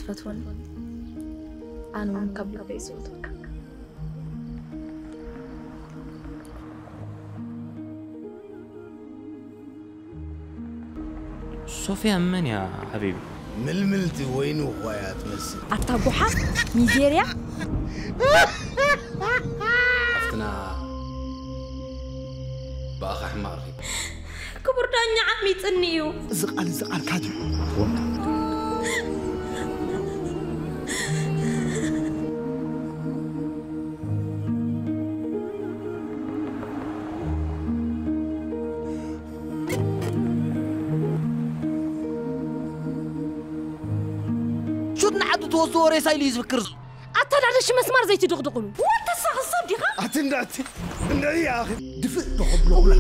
تفتون أنا من قبل بيزودك صوفيا من يا حبيبي؟ ململتي وين وخويا تمسي أطبوحة نيجيريا أفتنا بأخ حمار كبر دانيا عمي تنيو زقال كاجو توزوري سايليز بكرزو أتدعش مسمار زي تدغدغلو وانت الصغصب دي خا أتندعتي يا أخي دفئ تحب لهم